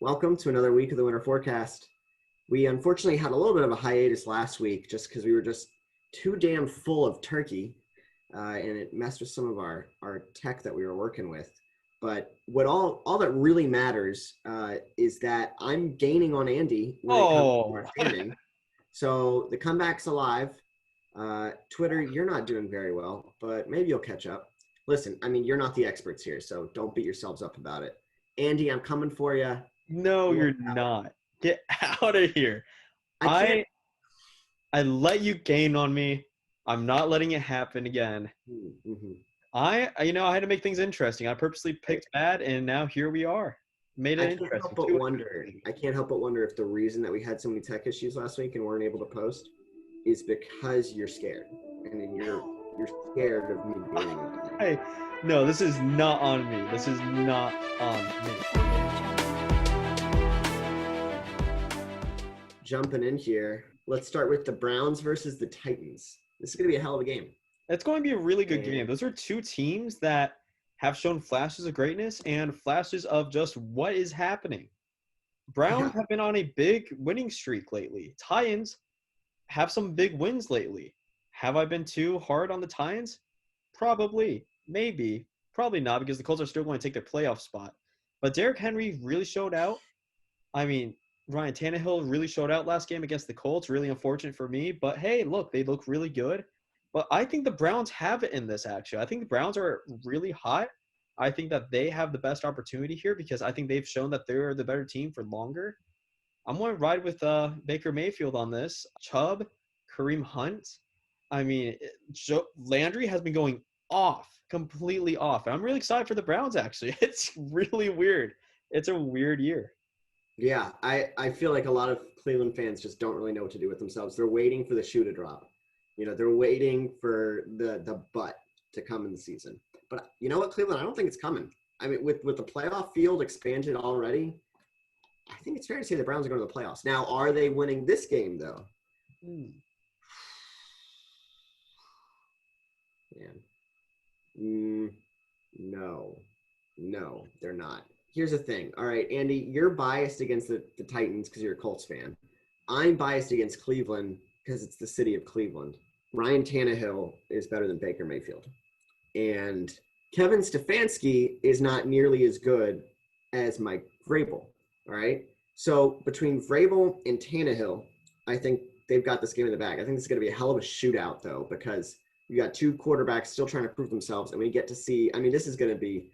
Welcome to another week of the Winter Forecast. We unfortunately had a little bit of a hiatus last week just because we were just too damn full of turkey, and it messed with some of our tech that we were working with. But what all that really matters is that I'm gaining on Andy when it comes to our standing. So the comeback's alive. Twitter, you're not doing very well, but maybe you'll catch up. Listen, I mean, you're not the experts here, so don't beat yourselves up about it. Andy, I'm coming for you. No, you're not. Get out of here. I can't. I let you gain on me. I'm not letting it happen again. Mm-hmm. I had to make things interesting. I purposely picked bad, and now here we are. Made it interesting. I can't help but wonder if the reason that we had so many tech issues last week and weren't able to post is because you're scared. I mean, you're scared of me gaining on you. Hey, no, this is not on me. This is not on me. Jumping in here, let's start with the Browns versus the Titans. This is going to be a hell of a game. It's going to be a really good game. Those are two teams that have shown flashes of greatness and flashes of just what is happening. Browns have been on a big winning streak lately. Titans have some big wins lately. Have I been too hard on the Titans? Probably. Maybe. Probably not, because the Colts are still going to take their playoff spot. But Derrick Henry really showed out. I mean, Ryan Tannehill really showed out last game against the Colts. Really unfortunate for me. But, hey, look, they look really good. But I think the Browns have it in this, actually. I think the Browns are really hot. I think that they have the best opportunity here because I think they've shown that they're the better team for longer. I'm going to ride with Baker Mayfield on this. Chubb, Kareem Hunt. I mean, Landry has been going off, completely off. And I'm really excited for the Browns, actually. It's really weird. It's a weird year. Yeah, I feel like a lot of Cleveland fans just don't really know what to do with themselves. They're waiting for the shoe to drop. You know, they're waiting for the butt to come in the season. But you know what, Cleveland? I don't think it's coming. I mean, with the playoff field expanded already, I think it's fair to say the Browns are going to the playoffs. Now, are they winning this game, though? Man. No, they're not. Here's the thing. All right, Andy, you're biased against the Titans because you're a Colts fan. I'm biased against Cleveland because it's the city of Cleveland. Ryan Tannehill is better than Baker Mayfield. And Kevin Stefanski is not nearly as good as Mike Vrabel. All right. So between Vrabel and Tannehill, I think they've got this game in the bag. I think it's going to be a hell of a shootout, though, because you got two quarterbacks still trying to prove themselves. And we get to see, I mean, this is going to be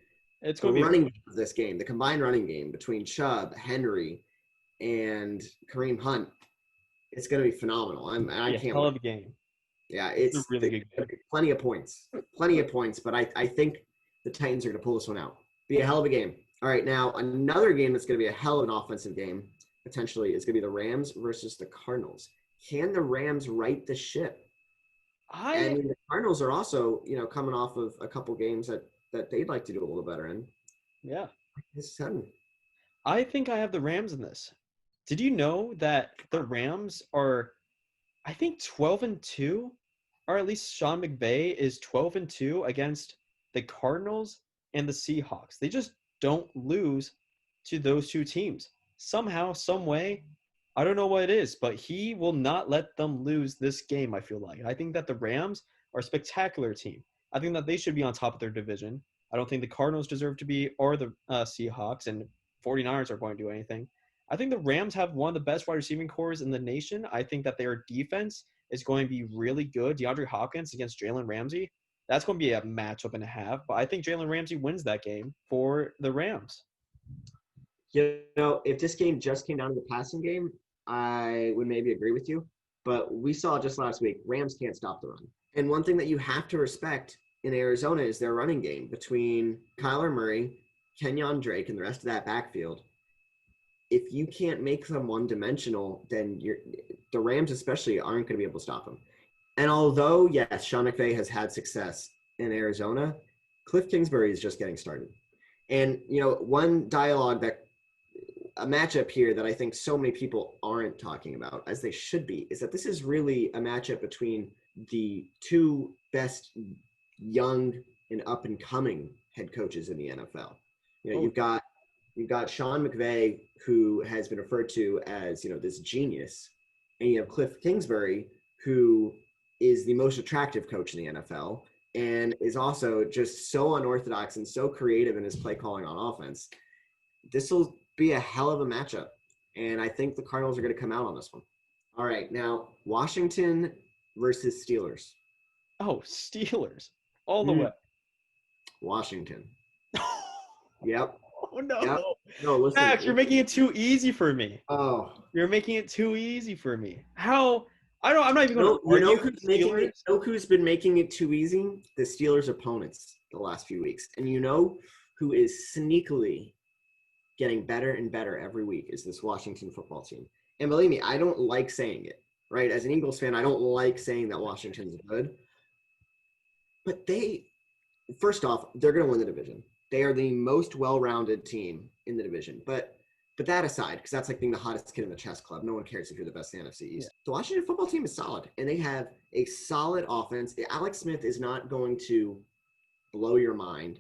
running game of this game, the combined running game between Chubb, Henry, and Kareem Hunt. It's going to be phenomenal. I can't hell of a game. Yeah, it's a really good game. Plenty of points. But I think the Titans are going to pull this one out. Be a hell of a game. All right, now another game that's going to be a hell of an offensive game, potentially, is going to be the Rams versus the Cardinals. Can the Rams right the ship? I mean, the Cardinals are also, coming off of a couple games that they'd like to do a little better in. Yeah. This is sudden. I think I have the Rams in this. Did you know that the Rams are, I think, 12-2? Or at least Sean McVay is 12-2 against the Cardinals and the Seahawks. They just don't lose to those two teams. Somehow, some way, I don't know what it is, but he will not let them lose this game, I feel like. I think that the Rams are a spectacular team. I think that they should be on top of their division. I don't think the Cardinals deserve to be, or the Seahawks, and 49ers are going to do anything. I think the Rams have one of the best wide receiving cores in the nation. I think that their defense is going to be really good. DeAndre Hopkins against Jalen Ramsey. That's going to be a matchup and a half. But I think Jalen Ramsey wins that game for the Rams. If this game just came down to the passing game, I would maybe agree with you. But we saw just last week, Rams can't stop the run. And one thing that you have to respect in Arizona is their running game between Kyler Murray, Kenyon Drake, and the rest of that backfield. If you can't make them one-dimensional, then the Rams especially aren't going to be able to stop them. And although, yes, Sean McVay has had success in Arizona, Cliff Kingsbury is just getting started. And, one a matchup here that I think so many people aren't talking about, as they should be, is that this is really a matchup between the two best young and up-and-coming head coaches in the NFL. You've got You've got Sean McVay, who has been referred to as, this genius. And you have Cliff Kingsbury, who is the most attractive coach in the NFL and is also just so unorthodox and so creative in his play calling on offense. This will be a hell of a matchup. And I think the Cardinals are going to come out on this one. All right. Now, Washington versus Steelers. Oh, Steelers. All the way. Washington. Yep. Oh, no. Yep. No, listen. Max, you're making it too easy for me. Oh. You're making it too easy for me. How? I'm not even going to who's been making it too easy? The Steelers' opponents the last few weeks. And you know who is sneakily getting better and better every week is this Washington football team. And believe me, I don't like saying it, right? As an Eagles fan, I don't like saying that Washington's good. But first off, they're going to win the division. They are the most well-rounded team in the division. But that aside, because that's like being the hottest kid in the chess club. No one cares if you're the best in the NFC East. The Washington football team is solid, and they have a solid offense. Alex Smith is not going to blow your mind,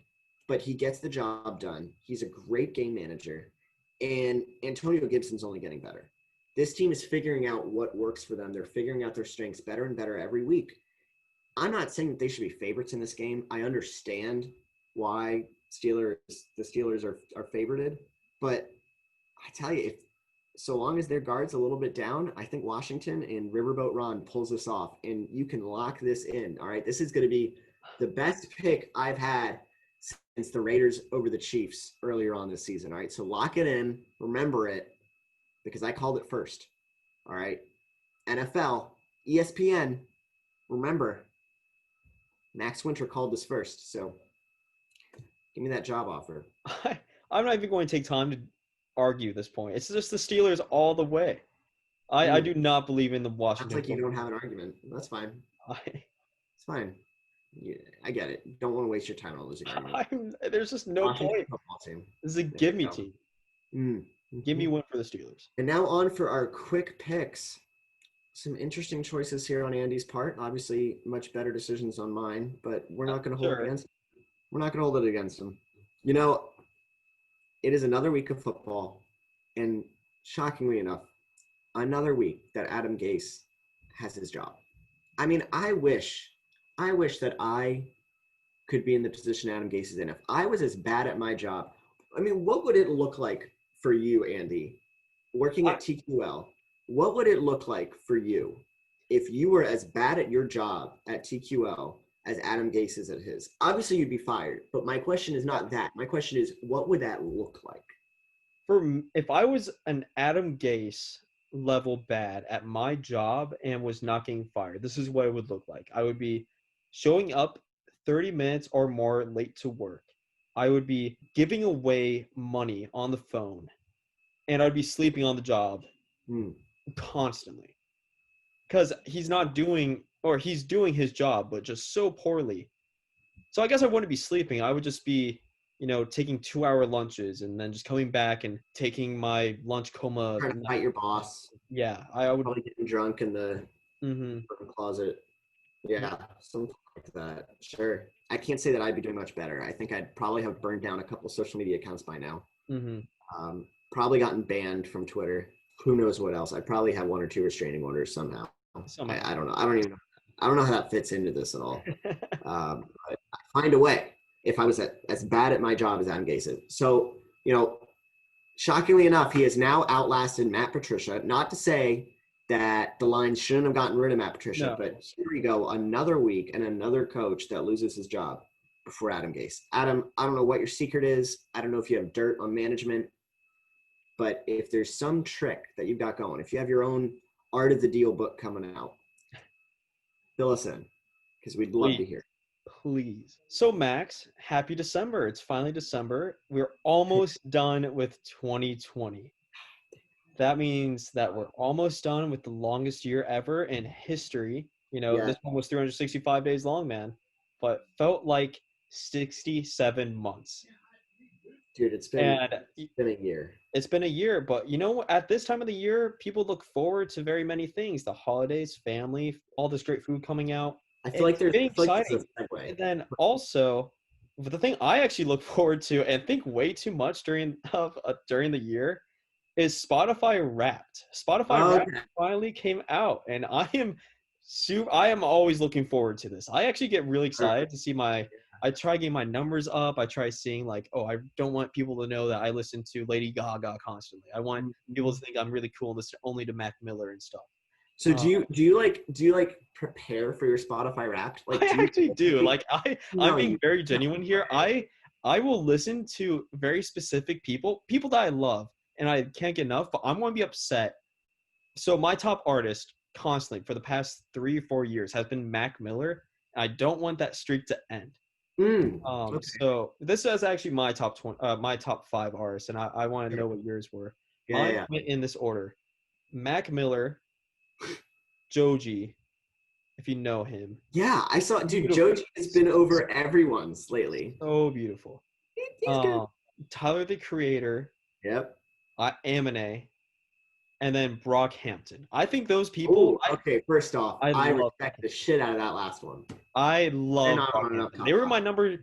but he gets the job done. He's a great game manager, and Antonio Gibson's only getting better. This team is figuring out what works for them. They're figuring out their strengths better and better every week. I'm not saying that they should be favorites in this game. I understand why the Steelers are favorited, but I tell you, so long as their guard's a little bit down, I think Washington and Riverboat Ron pulls this off, and you can lock this in. All right, this is going to be the best pick I've had since the Raiders over the Chiefs earlier on this season. All right, so lock it in, remember it, because I called it first. All right, NFL, ESPN, remember, Max Winter called this first, so give me that job offer. I'm not even going to take time to argue this point. It's just the Steelers all the way. I do not believe in the Washington. Sounds like you don't have an argument. That's fine. It's fine. I get it. Don't want to waste your time on losing argument. There's just no point. This is a give-me team. Give me one for the Steelers. And now on for our quick picks. Some interesting choices here on Andy's part. Obviously, much better decisions on mine, but we're not going to hold it against him. We're not going to hold it against him. It is another week of football, and shockingly enough, another week that Adam Gase has his job. I mean, I wish that I could be in the position Adam Gase is in. If I was as bad at my job, I mean, what would it look like for you, Andy, working at TQL? What would it look like for you if you were as bad at your job at TQL as Adam Gase is at his? Obviously, you'd be fired. But my question is not that. My question is, what would that look like? If I was an Adam Gase level bad at my job and was not getting fired, this is what it would look like. I would be showing up 30 minutes or more late to work. I would be giving away money on the phone, and I'd be sleeping on the job constantly because he's doing his job, but just so poorly. So I guess I wouldn't be sleeping. I would just be, taking 2-hour lunches and then just coming back and taking my lunch coma. Trying to fight your boss. Yeah, I would probably getting drunk in the closet. Yeah, something like that. Sure. I can't say that I'd be doing much better. I think I'd probably have burned down a couple social media accounts by now. Probably gotten banned from Twitter. Who knows what else? I'd probably have 1 or 2 restraining orders somehow. I don't know. I don't know how that fits into this at all. But I find a way if I was as bad at my job as Adam Gase is. So, shockingly enough, he has now outlasted Matt Patricia. Not to say that the Lions shouldn't have gotten rid of Matt Patricia, but here we go, another week and another coach that loses his job before Adam Gase. Adam, I don't know what your secret is. I don't know if you have dirt on management, but if there's some trick that you've got going, if you have your own Art of the Deal book coming out, fill us in because we'd love to hear. Please. So, Max, happy December. It's finally December. We're almost done with 2020. That means that we're almost done with the longest year ever in history. This one was 365 days long, man, but felt like 67 months. Dude, it's been a year. It's been a year, but at this time of the year, people look forward to very many things: the holidays, family, all this great food coming out. I feel like there's exciting. And then also, But the thing I actually look forward to and think way too much during the year is Spotify Wrapped. Spotify Wrapped Okay. finally came out, and I am always looking forward to this. I actually get really excited to see I try getting my numbers up. I try seeing like, oh, I don't want people to know that I listen to Lady Gaga constantly. I want people to think I'm really cool and listen only to Mac Miller and stuff. So Uh, do you like prepare for your Spotify Wrapped? Like, I do you? actually do. Like I'm No, being you. very genuine here. I will listen to very specific people that I love, and I can't get enough. But I'm going to be upset. So my top artist constantly for the past 3 or 4 years has been Mac Miller. I don't want that streak to end. Okay. So this is actually my top 20, my top 5 artists, and I want to know what yours were. Yeah, Mine yeah, went in this order: Mac Miller, Joji, if you know him. yeah. I saw, dude. Beautiful. Joji has been over everyone's lately. So beautiful. He's good. Tyler the Creator, Yep. Eminem, and then Brockhampton. I think those people. Oh, okay. First off, I I love respect the shit out of that last one. I They're love not on enough Brockhampton. top They were five. my number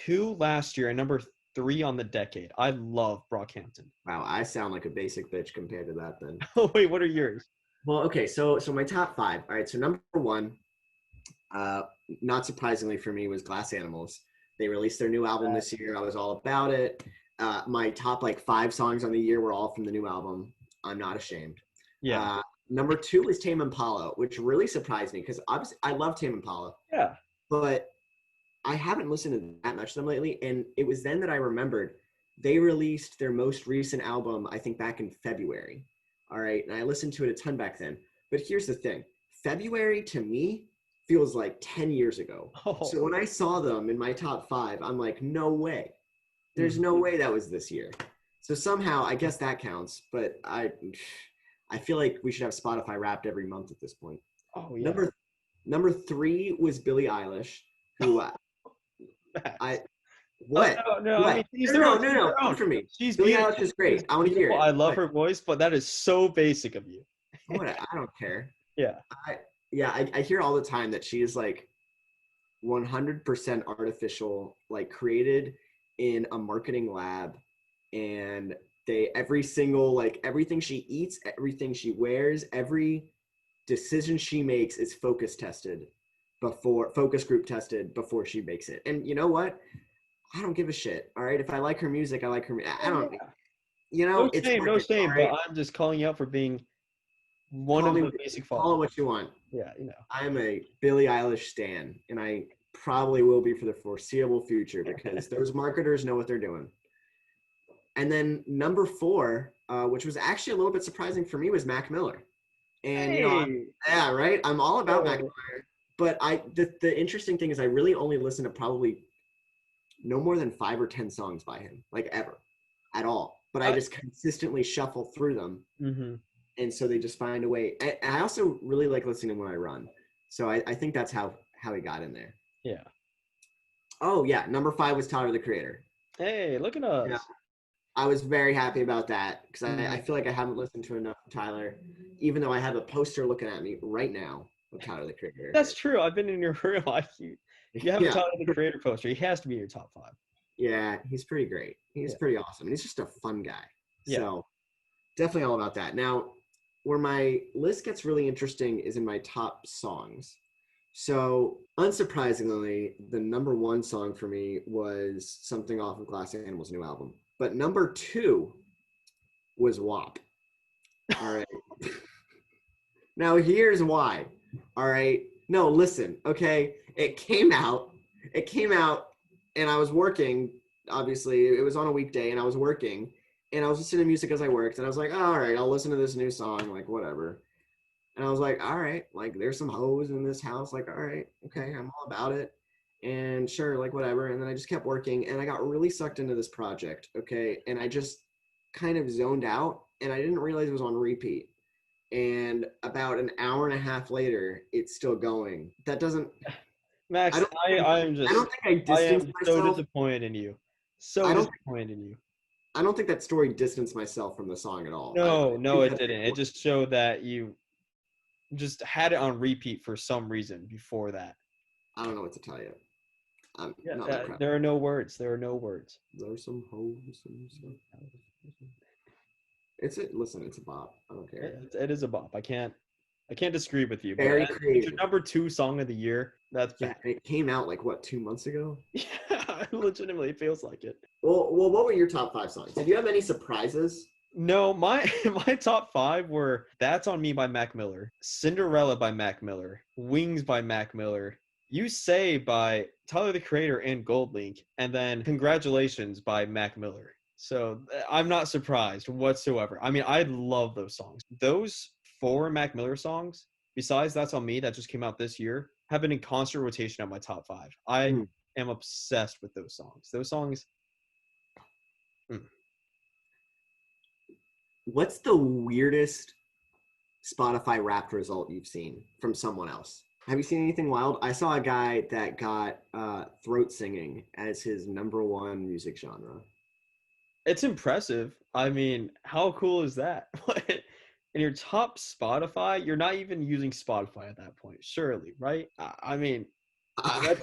2 last year and number 3 on the decade. I love Brockhampton. Wow, I sound like a basic bitch compared to that. Then. Oh wait, what are yours? Well, okay. So my top five. All right. So number one, uh, not surprisingly for me, was Glass Animals. They released their new album this year. I was all about it. My top like 5 songs on the year were all from the new album. I'm not ashamed. Yeah. Number two is Tame Impala, which really surprised me because obviously I love Tame Impala, Yeah. but I haven't listened to that much of them lately. And it was then that I remembered they released their most recent album, I think back in February. All right. And I listened to it a ton back then. But here's the thing, February to me feels like 10 years ago. Oh. So when I saw them in my top 5, I'm like, no way. There's no way that was this year. So somehow I guess that counts. But I feel like we should have Spotify Wrapped every month at this point. Oh yeah. Number 3 was Billie Eilish, who I what? No. What? I mean, she's no, their own. come for me. She's Billie beautiful. Eilish is great. I want to hear it. I love What? her voice, but that is so basic of you. What? I don't care. Yeah. I hear all the time that she is like 100% artificial, like created in a marketing lab, and every single like everything she eats, everything she wears, every decision she makes is focus group tested before she makes it. And you know what? I don't give a shit. All right, if I like her music, I like her. I don't. You know, No shame, no shame. right? But I'm just calling you out for being one of the basic Call it followers. what you want. Yeah, you know. I am a Billie Eilish stan, and I probably will be for the foreseeable future because those marketers know what they're doing. And then number 4, which was actually a little bit surprising for me, was Mac Miller. And you know, yeah, right. I'm all about Mac Miller, but the interesting thing is I really only listen to probably no more than 5 or 10 songs by him, like ever, at all. But I just consistently shuffle through them. Mm-hmm. And so they just find a way. And I also really like listening when I run. So I think that's how he got in there. Yeah. Oh, yeah. Number 5 was Tyler, the Creator. Hey, look at us. Yeah. I was very happy about that because I feel like I haven't listened to enough of Tyler, even though I have a poster looking at me right now of Tyler, the Creator. That's true. I've been in your room. You have a Tyler, the Creator poster. He has to be in your top 5. Yeah, he's pretty great. He's pretty awesome. And he's just a fun guy. Yeah. So definitely all about that. Now, where my list gets really interesting is in my top songs. So unsurprisingly, the number 1 song for me was something off of Glass Animals' new album. But number 2 was WAP. All right. Now here's why. All right. No, listen. Okay. It came out and I was working. Obviously, it was on a weekday and I was working and I was listening to music as I worked. And I was like, all right, I'll listen to this new song, like whatever. And I was like, all right, like there's some hoes in this house. Like, all right, okay, I'm all about it. And sure, like whatever. And then I just kept working and I got really sucked into this project. Okay. And I just kind of zoned out and I didn't realize it was on repeat. And about an hour and a half later, it's still going. That doesn't. Max, I don't think I distanced myself. So disappointed in you. Disappointed in you. I don't think that story distanced myself from the song at all. No, it didn't. It just showed that you just had it on repeat for some reason before that. I don't know what to tell you. I'm Yeah, not that proud. there are no words. There are no words. There's some hoes and stuff. Listen, it's a bop. I don't care. It is a bop. I can't disagree with you. But Very it's your creative. number 2 song of the year. That's Yeah, and it came out like what, 2 months ago? yeah, it legitimately feels like it. Well, what were your top 5 songs? Did you have any surprises? No, my my top 5 were "That's on Me" by Mac Miller, "Cinderella" by Mac Miller, "Wings" by Mac Miller, "You Say" by Tyler the Creator and Goldlink, and then "Congratulations" by Mac Miller. So I'm not surprised whatsoever. I mean, I love those songs. Those 4 Mac Miller songs, besides "That's on Me" that just came out this year, have been in constant rotation at my top 5. I Mm. am obsessed with those songs. Those songs. What's the weirdest Spotify Wrapped result you've seen from someone else? Have you seen anything wild? I saw a guy that got throat singing as his number 1 music genre. It's impressive. I mean, how cool is that? In your top Spotify, you're not even using Spotify at that point, surely, right? I mean, that's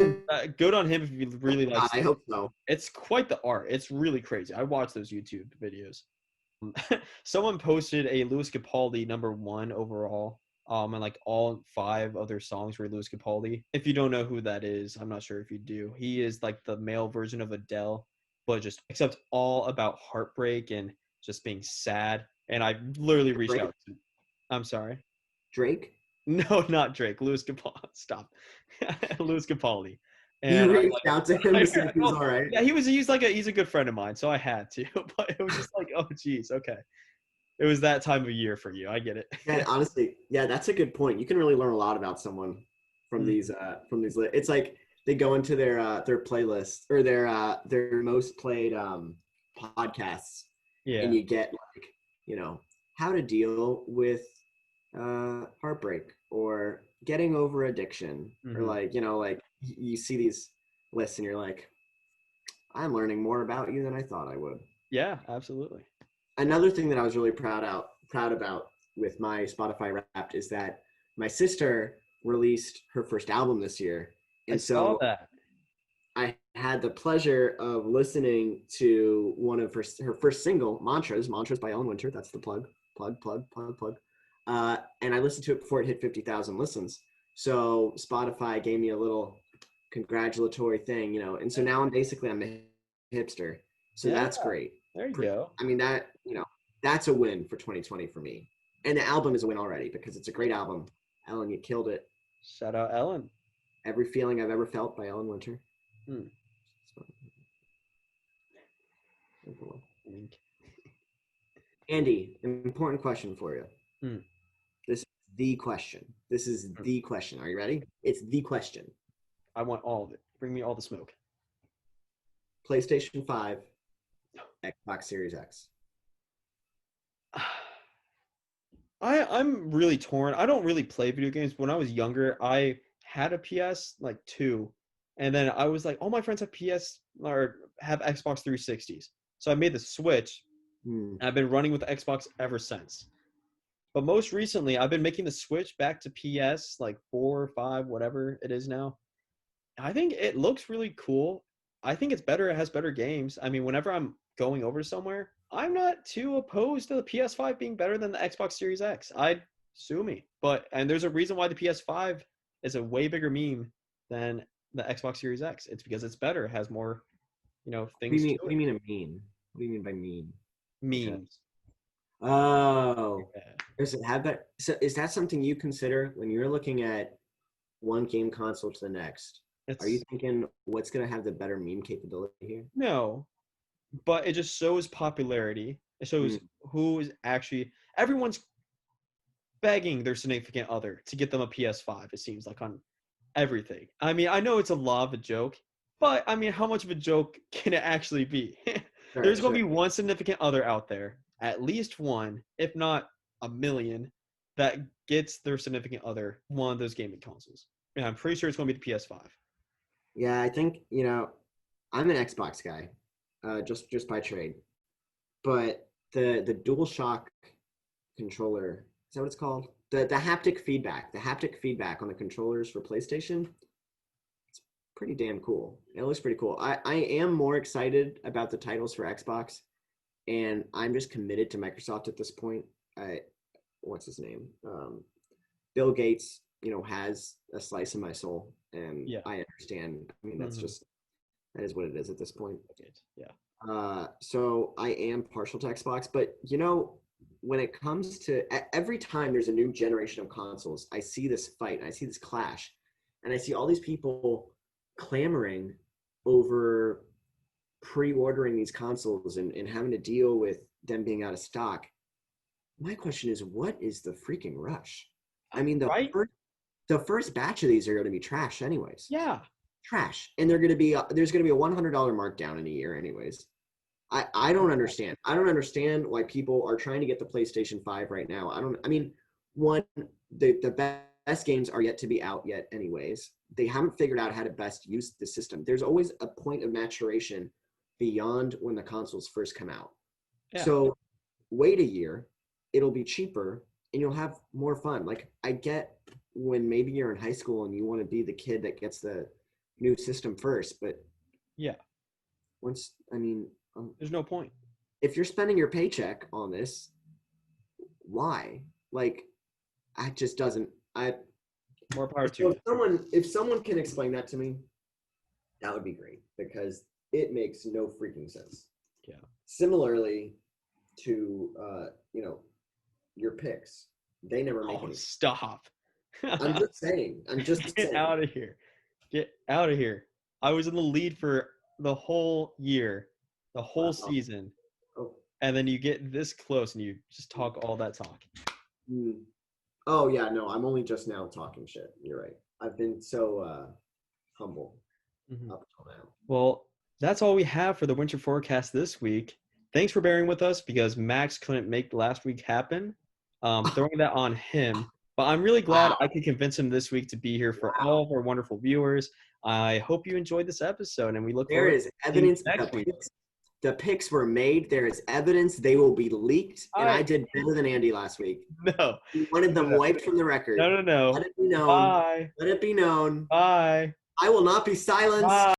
good on him if you really like. I hope so. It's quite the art. It's really crazy. I watch those YouTube videos. Someone posted a Louis Capaldi number 1 overall. And like all 5 other songs were Louis Capaldi. If you don't know who that is, I'm not sure if you do. He is like the male version of Adele, but just except all about heartbreak and just being sad. And I literally reached Drake? out to. I'm sorry. Drake? No, not Drake. Louis Capaldi. Stop. Louis Capaldi. You And I'm reached like, out to him to see if he was all right. yeah, he's a good friend of mine, so I had to. But it was just like, oh, geez, okay. It was that time of year for you. I get it. Yeah, honestly, yeah, that's a good point. You can really learn a lot about someone from Mm. these It's like they go into their playlist or their most played podcasts, Yeah. and you get like, how to deal with heartbreak or getting over addiction, or Mhm. like, like you see these lists and you're like, I'm learning more about you than I thought I would. Yeah, absolutely. Another thing that I was really proud about with my Spotify Wrapped is that my sister released her first album this year, I and saw so that. I had the pleasure of listening to one of her first single, Mantras by Ellen Winter. That's the plug. And I listened to it before it hit 50,000 listens. So Spotify gave me a little congratulatory thing, and so now I'm a hipster. So Yeah, that's great. there you go. I mean, that's a win for 2020 for me. And the album is a win already because it's a great album. Ellen, you killed it. Shout out Ellen. Every Feeling I've Ever Felt by Ellen Winter. Hmm. Wink. Andy, an important question for you. Hmm. This is the question. This is the question. Are you ready? It's the question. I want all of it. Bring me all the smoke. PlayStation 5, Xbox Series X. I'm really torn. I don't really play video games. When I was younger, I had a PS like 2, and then I was like, all my friends have PS or have Xbox 360s. So I made the switch, and I've been running with the Xbox ever since. But most recently, I've been making the switch back to PS like 4 or 5, whatever it is now. I think it looks really cool. I think it's better. It has better games. I mean, whenever I'm going over somewhere, I'm not too opposed to the PS5 being better than the Xbox Series X. I'd sue me. And there's a reason why the PS5 is a way bigger meme than the Xbox Series X. It's because it's better. It has more, things to What do you mean a mean? What do you mean by mean? memes. Oh, Yeah. does it have that? So is that something you consider when you're looking at one game console to the next? Are you thinking what's going to have the better meme capability here? No, but it just shows popularity. It shows who is actually everyone's begging their significant other to get them a PS5. It seems like on everything. I mean, I know it's a lot of a joke, but I mean, how much of a joke can it actually be? There's going to be one significant other out there, at least one, if not a million, that gets their significant other one of those gaming consoles. And I'm pretty sure it's going to be the PS5. Yeah, I think, I'm an Xbox guy, just by trade. But the DualShock controller, is that what it's called? The haptic feedback on the controllers for PlayStation, it's pretty damn cool. It looks pretty cool. I am more excited about the titles for Xbox, and I'm just committed to Microsoft at this point. What's his name? Bill Gates, has a slice of my soul, and Yeah. I understand. I mean, that's Mhm. just that is what it is at this point. Yeah. So I am partial to Xbox, but when it comes to every time there's a new generation of consoles, I see this fight, I see this clash, and I see all these people clamoring over pre-ordering these consoles and having to deal with them being out of stock. My question is, what is the freaking rush? I mean, Right? the first batch of these are going to be trash anyways. Yeah. Trash, and there's going to be a $100 markdown in a year anyways. I don't understand. I don't understand why people are trying to get the PlayStation 5 right now. One, the best games are yet to be out yet anyways. They haven't figured out how to best use the system. There's always a point of maturation beyond when the consoles first come out. Yeah. So wait a year, it'll be cheaper, and you'll have more fun. Like, I get when maybe you're in high school and you want to be the kid that gets the new system first, but Yeah. There's no point. if you're spending your paycheck on this, why? Like, it just doesn't. More power So to you. if someone can explain that to me, that would be great, because it makes no freaking sense. Yeah. Similarly to your picks, they never make Oh, any. stop. I'm just saying. Get out of here. Get out of here. I was in the lead for the whole year, the whole Wow. season. Oh. And then you get this close and you just talk all that talk. Oh yeah, no, I'm only just now talking shit. You're right. I've been so humble up till now. Well, that's all we have for the winter forecast this week. Thanks for bearing with us, because Max couldn't make last week happen. Throwing that on him. But I'm really glad I could convince him this week to be here for all of our wonderful viewers. I hope you enjoyed this episode, and we look There forward is to evidence next week. the picks were made. There is evidence they will be leaked, and I did better than Andy last week. No. He wanted them wiped from the record. No. Let it be known. Bye. Let it be known. Bye. I will not be silenced. Bye.